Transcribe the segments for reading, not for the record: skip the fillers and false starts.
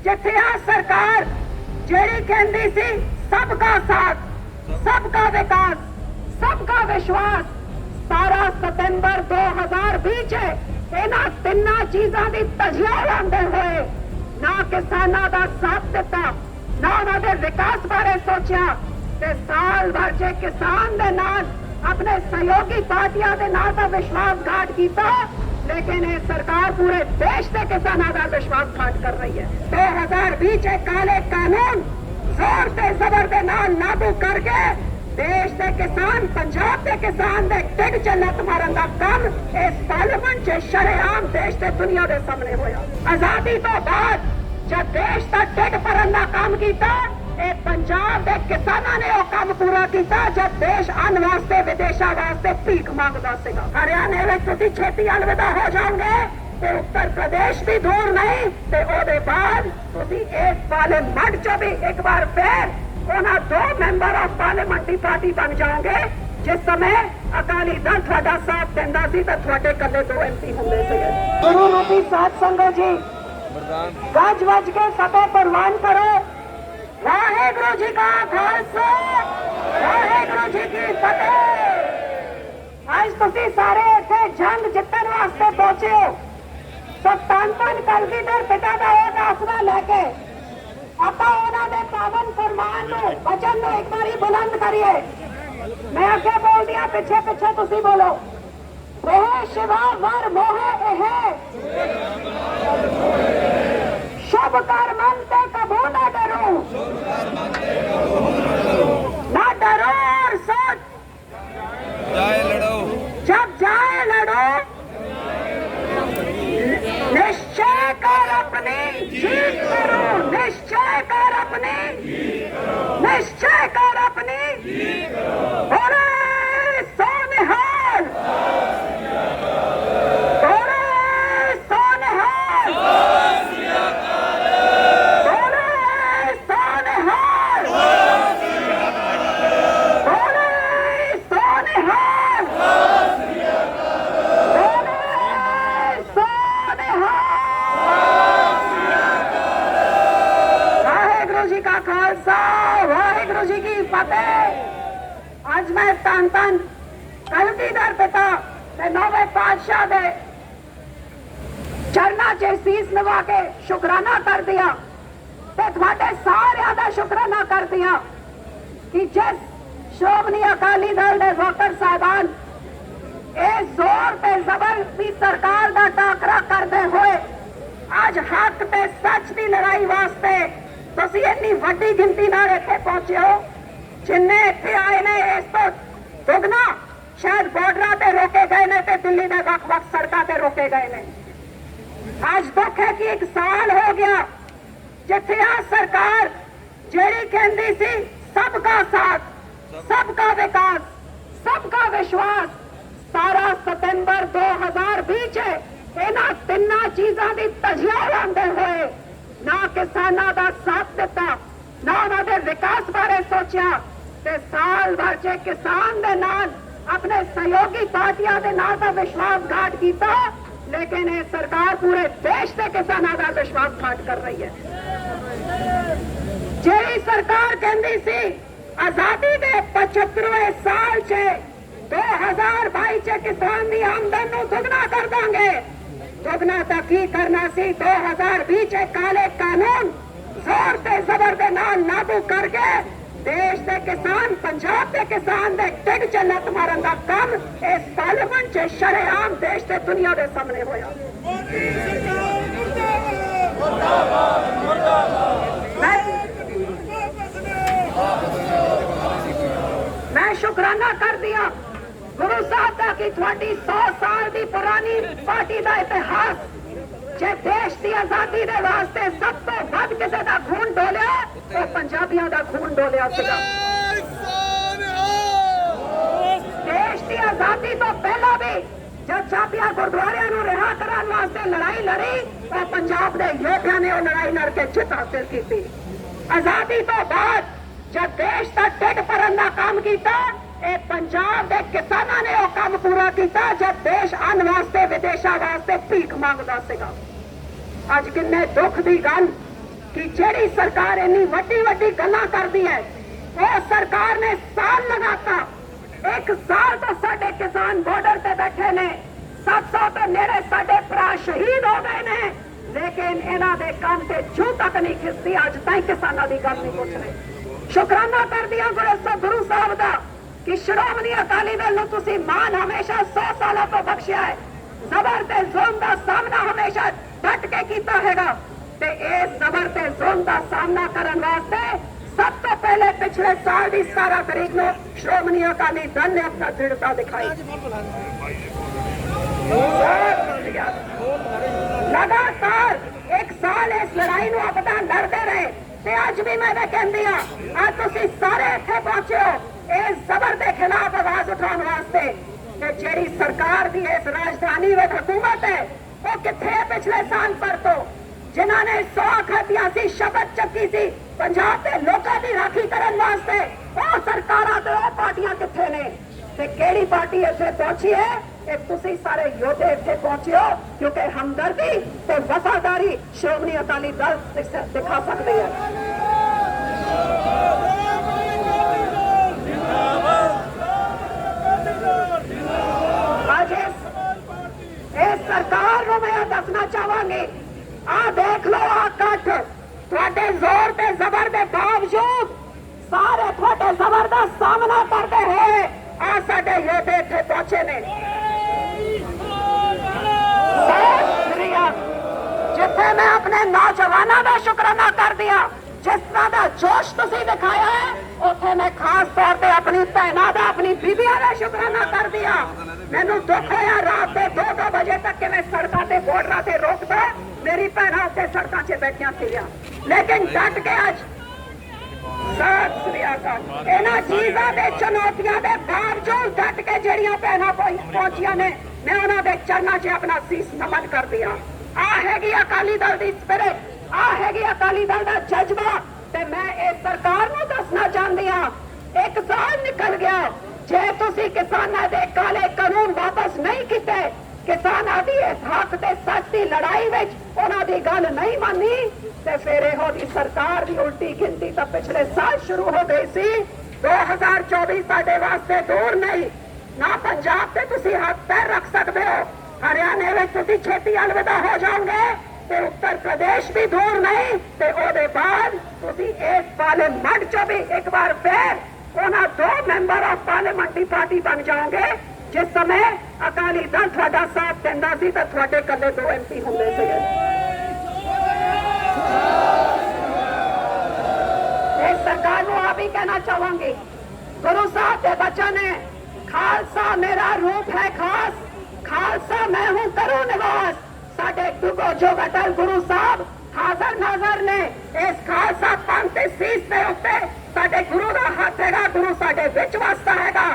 जिथे आ सरकार जेड़ी कहंदी सी सबका साथ, सबका विकास, सबका विश्वास, 17 सितंबर 2020 इन्हां तिन्ना चीज़ां दी तजिया लांदे होए ना किसानां दा साथ दिता, ना उन्हां दे विकास बारे सोचिया ते साल भर जे किसान दे नाल अपने सहयोगी पार्टियां दे नाल दा विश्वासघात कीता। लेकिन ये सरकार पूरे देश के किसानों का विश्वासघात कर रही है। 2020 काले कानून जोर से जबर के नाल लागू करके देश के किसान, पंजाब के किसान दे टिड च लत मारन का काम इस पार्लियामेंट च शरेआम देश के दुनिया के सामने होया। आजादी तो बाद जब देश का टिड भरन का काम किया, पंजाब के किसानों ने वह काम पूरा किया जब देश अन्न वास्ते विदेशा वास्ते भीख मांगता सीगा। हरियाणे में तुसी छेती अलविदा हो जाओगे तो उत्तर प्रदेश भी दूर नहीं, तो ओदे बाद तुसी इस पार्लियामेंट च भी एक बार फिर उन्हां 2 मैंबर ऑफ पार्लियामेंटरी पार्टी बन जाओगे। जिस समय अकाली दल थोड़ा साथ देंदा सी तो थोड़े कल्ले 2 MP हुंदे सीगे। गुरु रूपी साध संगत जी गज वज के फतेह प्रवान करो। वाहेगुरु जी का खालसा, वाहेगुरु जी की फतेह। आज तुसी सारे इत्थे जंग जितन वास्ते पहुंचे हो, तो धन धन कलगीधर पिता का वो आसरा लेके आपां उन्हां दे पावन फरमान नूं वचन नूं एक बारी बुलंद करिए। मैं अगे बोल दिया, पिछे पिछे तुसी बोलो। मोह शिवा वर मोह एह, शुभ कर मन ते कबू ना डरूं, ना डरो और सोच जाए लड़ो, जब जाए लड़ो, निश्चय कर अपनी जीत करो, निश्चय कर अपनी, निश्चय कर अपनी। बोले सोनिहाल, बोले सोनिहाल, बोले सोनिहाल, बोले सोनिहाल, बोले सोनिहाल। वाहेगुरु जी का खालसा, वाहेगुरु जी की फतेह। आज मैं धन धन कलगीधर पिता ते नौवे पातशाह दे चरना च सीस नवा के शुकराना कर दिया ते तुहाडे सारियां दा शुकराना कर दिया कि जिस श्रोमणी अकाली दल दे वोटर साहबान इस जोर ते जबर दी सरकार दा टाकरा करते हुए आज हक ते सच की लड़ाई वास्ते तुसी इन्नी वड्डी गिनती नाल इत्थे पहुंचे हो। जिन्ने इत्थे आए ने इस तो दुगना शायद बॉर्डर ते रोके गए ने ते दिल्ली दे वख-वख सड़कों ते रोके गए ने। आज दुख है कि 1 साल हो गया जिथे आ सरकार जेड़ी कहंदी सी सबका साथ, सबका विकास, सबका विश्वास, 17 सितंबर 2020 इन्हां तिन्ना चीज़ां दी तजिया लांदे होए ना किसानां दा साथ दिता, ना उन्हां दे विकास बारे सोचिया ते साल भर च किसान दे नाल अपने सहयोगी पार्टियां दे नाल दा विश्वासघात कीता। लेकिन ये सरकार पूरे देश के किसानों का विश्वासघात कर रही है। जेड़ी सरकार कहंदी सी आजादी के 75वें साल च 2022 च किसान की आमदन नूं दुगना कर देंगे। दुगना तक ही करना सी 2020 च काले कानून जोर से जबर के नाल लागू करके देश के किसान, पंजाब के किसान दे टिड च लत मारन का काम इस पार्लियामेंट च शरेआम देश के दुनिया के सामने होया। मैं शुकराना कर दिया गुरु साहब का कि थोड़ी 100 साल की पुरानी पार्टी का इतिहास जे देश की आजादी के वास्ते सब तो वध किसी का खून डोलिया वो पंजाबियों का खून डोलिया सीगा। देश की आजादी तो पहला भी जब छापिया गुरुद्वारियां नूं रिहा करन वास्ते लड़ाई लड़ी तो पंजाब के योद्धा ने वो लड़ाई लड़ के जित हासिल की। आजादी तो बाद जब देश का टिड भरन का काम किया, पंजाब के किसानों ने वो काम पूरा किया जब देश अन्न वास्ते विदेशा वास्ते भीख मांगता सीगा। अज किन्ने दुख की गल कि ਜਿਹੜੀ ਸਰਕਾਰ ਇੰਨੀ ਵੱਡੀ ਵੱਡੀ ਗੱਲਾਂ ਕਰਦੀ ਹੈ ਉਹ ਸਰਕਾਰ ਨੇ ਸਾਲ ਲਗਾਤਾ। ਇੱਕ ਸਾਲ ਤੋਂ ਸਾਡੇ ਕਿਸਾਨ ਬਾਰਡਰ ਤੇ ਬੈਠੇ ਨੇ, 700 ਤੋਂ ਨੇੜੇ ਸਾਡੇ ਭਰਾ ਸ਼ਹੀਦ ਹੋ ਗਏ ਨੇ, ਲੇਕਿਨ ਇਹਨਾਂ ਦੇ ਕੰਨ ਤੇ ਜੂ ਤੱਕ ਨਹੀਂ ਖਿਸਦੀ। ਅੱਜ ਤਾਈਂ ਕਿਸਾਨਾਂ ਦੀ ਗੱਲ ਨਹੀਂ ਪੁੱਛ ਰਹੇ। ਸ਼ੁਕਰਾਨਾ ਕਰਦੀਆਂ ਗੁਰੂ ਸਾਹਿਬ ਦਾ ਕਿ ਸ਼੍ਰੋਮਣੀ ਅਕਾਲੀ ਦਲ ਨੂੰ ਤੁਸੀਂ ਮਾਨ ਹਮੇਸ਼ਾ 100 ਸਾਲਾਂ ਤੋਂ ਬਖਸ਼ਿਆ ਹੈ। ਜ਼ਬਰ ਤੇ ਜ਼ੁਲਮ ਦਾ ਸਾਹਮਣਾ ਹਮੇਸ਼ਾ ਡਟ ਕੇ ਕੀਤਾ ਹੈਗਾ ਤੇ ਇਸ ਜ਼ਬਰ ਤੇ ਜ਼ੁਲਮ ਦਾ ਸਾਹਮਣਾ ਕਰਨ ਵਾਸਤੇ ਸਭ ਤੋਂ ਪਹਿਲੇ ਪਿਛਲੇ ਸਾਲ ਦੀ 17 ਤਰੀਕ ਨੂੰ ਸ਼੍ਰੋਮਣੀ ਅਕਾਲੀ ਦਲ ਨੇ ਆਪਣਾ ਦ੍ਰਿੜਤਾ ਦਿਖਾਈ। ਲਗਾਤਾਰ ਇੱਕ ਸਾਲ ਇਸ ਲੜਾਈ ਨੂੰ ਆਪਣਾ ਲੜਦੇ ਰਹੇ ਤੇ ਅੱਜ ਵੀ ਮੈਂ ਤਾਂ ਕਹਿੰਦੀ ਹਾਂ ਅੱਜ ਤੁਸੀਂ ਸਾਰੇ ਇੱਥੇ ਪਹੁੰਚੇ ਹੋ ਇਸ ਜ਼ਬਰ ਦੇ ਖਿਲਾਫ ਆਵਾਜ਼ ਉਠਾਉਣ ਵਾਸਤੇ ਕਿ ਜਿਹੜੀ ਸਰਕਾਰ ਦੀ ਇਸ ਰਾਜਧਾਨੀ ਵਿੱਚ ਹਕੂਮਤ ਹੈ ਉਹ ਕਿੱਥੇ ਹੈ ਪਿਛਲੇ ਸਾਲ ਪਰ ਤੋਂ ਜਿਨ੍ਹਾਂ ਨੇ 100 ਖਾਧੀਆਂ ਸੀ, ਸ਼ਬਦ ਚੱਕੀ ਸੀ ਪੰਜਾਬ ਦੇ ਲੋਕਾਂ ਦੀ ਰਾਖੀ ਕਰਨ ਵਾਸਤੇ, ਉਹ ਸਰਕਾਰਾਂ ਤੇ ਉਹ ਪਾਰਟੀਆਂ ਕਿੱਥੇ ਨੇ ਤੇ ਕਿਹੜੀ ਪਾਰਟੀ ਇੱਥੇ ਪਹੁੰਚੀ ਹੈ? ਇਹ ਤੁਸੀਂ ਸਾਰੇ ਯੋਧੇ ਇੱਥੇ ਪਹੁੰਚੇ ਹੋ ਕਿਉਂਕਿ ਹਮਦਰਦੀ ਤੇ ਵਫਾਦਾਰੀ ਸ਼੍ਰੋਮਣੀ ਅਕਾਲੀ ਦਲ ਦਿਖਾ ਸਕਦੇ ਹੈ। ਅੱਜ ਇਸ ਸਰਕਾਰ ਨੂੰ ਮੈਂ ਦੱਸਣਾ ਚਾਹਾਂਗੀ, ਆ ਦੇਖ ਲਓ ਆ ਇਕੱਠ ਤੁਹਾਡੇ ਜ਼ੋਰ ਤੇ ਜ਼ਬਰ ਦੇ ਬਾਵਜੂਦ ਸਾਰੇ ਤੁਹਾਡੇ ਜ਼ਬਰ ਦਾ ਸਾਹਮਣਾ ਕਰਦੇ ਹੋਏ ਆ ਸਾਡੇ ਯੋਧੇ ਇੱਥੇ ਪਹੁੰਚੇ ਨੇ। ਜਿੱਥੇ ਮੈਂ ਆਪਣੇ ਨੌਜਵਾਨਾਂ ਦਾ ਸ਼ੁਕਰਾਨਾ ਕਰਦੀ ਹਾਂ, ਜਿਸ ਤਰ੍ਹਾਂ ਦਾ ਜੋਸ਼ ਤੁਸੀਂ ਦਿਖਾਇਆ ਹੈ ਉੱਥੇ ਮੈਂ ਖਾਸ ਤੌਰ ਤੇ ਆਪਣੀ ਭੈਣਾਂ ਦਾ, ਆਪਣੀ ਬੀਬੀਆਂ ਦਾ ਸ਼ੁਕਰਾਨਾ ਕਰਦੀ ਹਾਂ। ਮੈਨੂੰ ਦੁੱਖ ਹੋਇਆ ਰਾਤ ਦੇ 2 ਵਜੇ ਤੱਕ ਕਿ ਮੈਂ ਸੜਕਾਂ ਤੇ ਬੋਰਡਰਾਂ ਤੇ ਰੋਕਦਾ, ਮੇਰੀ ਭੈਣਾਂ ਉੱਤੇ ਸੜਕਾਂ 'ਚ ਬੈਠੀਆਂ ਸੀਗੀਆਂ, ਲੇਕਿਨ ਡਟ ਕੇ ਅੱਜ ਸਤਿ ਸ੍ਰੀ ਅਕਾਲ ਇਹਨਾਂ ਚੀਜ਼ਾਂ ਦੇ ਚੁਣੌਤੀਆਂ ਦੇ ਬਾਵਜੂਦ ਡਟ ਕੇ ਜਿਹੜੀਆਂ ਭੈਣਾਂ ਪਹੁੰਚੀਆਂ ਨੇ ਮੈਂ ਉਹਨਾਂ ਦੇ ਚਰਨਾਂ 'ਚ ਆਪਣਾ ਸੀਸ ਨਮਨ ਕਰਦੀ ਹਾਂ। ਆ ਹੈਗੀ ਅਕਾਲੀ ਦਲ ਦੀ ਸਪਿਰਿਟ, ਆ ਹੈਗੀ ਅਕਾਲੀ ਦਲ ਦਾ ਜਜ਼ਬਾ ਤੇ ਮੈਂ ਇਸ ਸਰਕਾਰ ਨੂੰ ਦੱਸਣਾ ਚਾਹੁੰਦੀ ਹਾਂ ਇੱਕ ਸਾਲ ਨਿਕਲ ਗਿਆ, ਜੇ ਤੁਸੀਂ ਕਿਸਾਨਾਂ ਦੇ ਕਾਲੇ ਕਾਨੂੰਨ ਵਾਪਸ ਨਹੀਂ ਕੀਤੇ, ਕਿਸਾਨਾਂ ਦੀ ਇਸ ਹੱਕ ਤੇ ਸੱਚ ਦੀ ਲੜਾਈ ਵਿੱਚ ਉਹਨਾਂ ਦੀ ਗੱਲ ਨਹੀਂ ਮੰਨੀ ਤੇ ਫਿਰ ਇਹੋ ਦੀ ਸਰਕਾਰ ਦੀ ਉਲਟੀ ਗਿਣਤੀ ਤਾਂ ਪਿਛਲੇ ਸਾਲ ਸ਼ੁਰੂ ਹੋ ਗਈ ਸੀ। 2024 ਸਾਡੇ ਵਾਸਤੇ ਦੂਰ ਨਹੀਂ, ਨਾ ਪੰਜਾਬ ਤੇ ਤੁਸੀਂ ਹੱਥ ਪੈਰ ਰੱਖ ਸਕਦੇ ਹੋ, ਹਰਿਆਣੇ ਵਿੱਚ ਤੁਸੀਂ ਛੇਤੀ ਅਲਵਿਦਾ ਹੋ ਜਾਓਗੇ ਤੇ ਉੱਤਰ ਪ੍ਰਦੇਸ਼ ਵੀ ਦੂਰ ਨਹੀਂ ਤੇ ਉਹਦੇ ਬਾਅਦ ਤੁਸੀਂ ਇਸ ਪਾਰਲੀਮੈਂਟ 'ਚ ਵੀ ਇੱਕ ਵਾਰ ਫਿਰ ਉਹਨਾਂ 2 member of parliament the party ਬਣ ਜਾਓਗੇ। ਜਿਸ ਸਮੇਂ ਅਕਾਲੀ ਦਲ ਤੁਹਾਡਾ ਸਾਥ ਦਿੰਦਾ ਸੀ ਤਾਂ ਤੁਹਾਡੇ ਕੱਲੇ 2 MP ਹੁੰਦੇ ਸੀਗੇ। ਇਸ ਸਰਕਾਰ ਨੂੰ ਆ ਵੀ ਕਹਿਣਾ ਚਾਹਾਂਗੀ, ਗੁਰੂ ਸਾਹਿਬ ਦੇ ਬਚਨ ਹੈ, ਖਾਲਸਾ ਮੇਰਾ ਰੂਪ ਹੈ ਖਾਸ, ਖਾਲਸਾ ਮੈਂ ਹੂੰ ਕਰੂੰ ਨਿਵਾਸ। ਸਾਡੇ ਡੁੱਗੋ ਜੋ ਅਟਲ ਗੁਰੂ ਸਾਹਿਬ ਹਾਜ਼ਰ ਨਾਜ਼ਰ ਨੇ ਇਸ ਖਾਲਸਾ ਪੰਥ ਦੇ ਸੀਸ ਦੇ ਉੱਤੇ, ਸਾਡੇ ਗੁਰੂ ਦਾ ਹੱਥ ਹੈਗਾ, ਗੁਰੂ ਸਾਡੇ ਵਿੱਚ ਵਸਦਾ ਹੈਗਾ।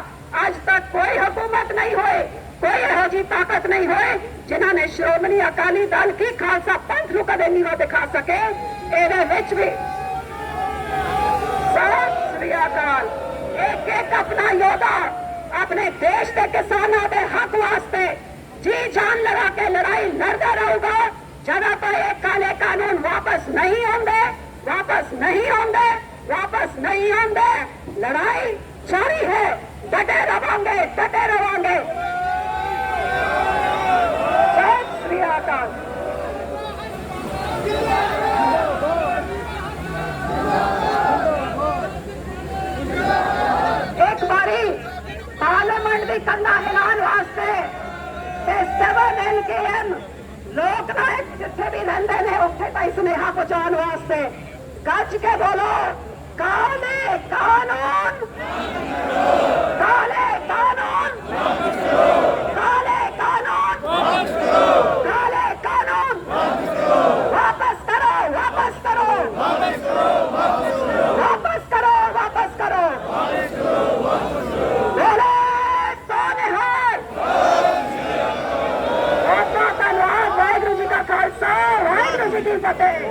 ਅੱਜ ਤੱਕ ਕੋਈ ਹਕੂਮਤ ਨਹੀਂ ਹੋਈ, ਕੋਈ ਇਹੋ ਜਿਹੀ ਤਾਕਤ ਨਹੀਂ ਹੋਈ ਜਿਨ੍ਹਾਂ ਨੇ ਸ਼੍ਰੋਮਣੀ ਅਕਾਲੀ ਦਲ ਕੀ ਖਾਲਸਾ ਪੰਥ ਨੂੰ ਕਦੇ ਨੀਵਾ ਦਿਖਾ ਸਕੇ। ਇਹਦੇ ਵਿੱਚ ਵੀ ਸਤਿ ਸ੍ਰੀ ਅਕਾਲ ਇੱਕ ਇੱਕ ਆਪਣਾ ਯੋਧਾ ਆਪਣੇ ਦੇਸ਼ ਦੇ ਕਿਸਾਨਾਂ ਦੇ ਹੱਕ ਵਾਸਤੇ ਜੀ ਜਾਨ ਲਗਾ ਕੇ ਲੜਾਈ ਲੜਦਾ ਰਹੂਗਾ ਜਦੋਂ ਤੱਕ ਇਹ ਕਾਲੇ ਕਾਨੂੰਨ ਵਾਪਸ ਨਹੀਂ ਆਉਂਦੇ, ਵਾਪਸ ਨਹੀਂ ਆਉਂਦੇ, ਵਾਪਸ ਨਹੀਂ ਆਉਂਦੇ। ਲੜਾਈ ਜਾਰੀ ਹੈ, ਡਟੇ ਰਵਾਂਗੇ, ਡਟੇ ਰਵਾਂਗੇ। ਸਤਿ ਸ੍ਰੀ ਅਕਾਲ। ਇੱਕ ਵਾਰੀ ਪਾਰਲੀਮੈਂਟ ਦੀ ਕੰਧਾਂ ਹਿਲਾਉਣ ਵਾਸਤੇ ਤੇ 7 LKM ਲੋਕ ਨਾਇਕ ਜਿੱਥੇ ਵੀ ਰਹਿੰਦੇ ਨੇ ਉੱਥੇ ਤਾਂ ਸੁਨੇਹਾ ਪਹੁੰਚਾਉਣ ਵਾਸਤੇ ਗੱਜ ਕੇ ਬੋਲੋ, ਕਾਲੇ ਕਾਨੂੰਨ, ਕਾਲੇ ਕਾਨੂੰਨ।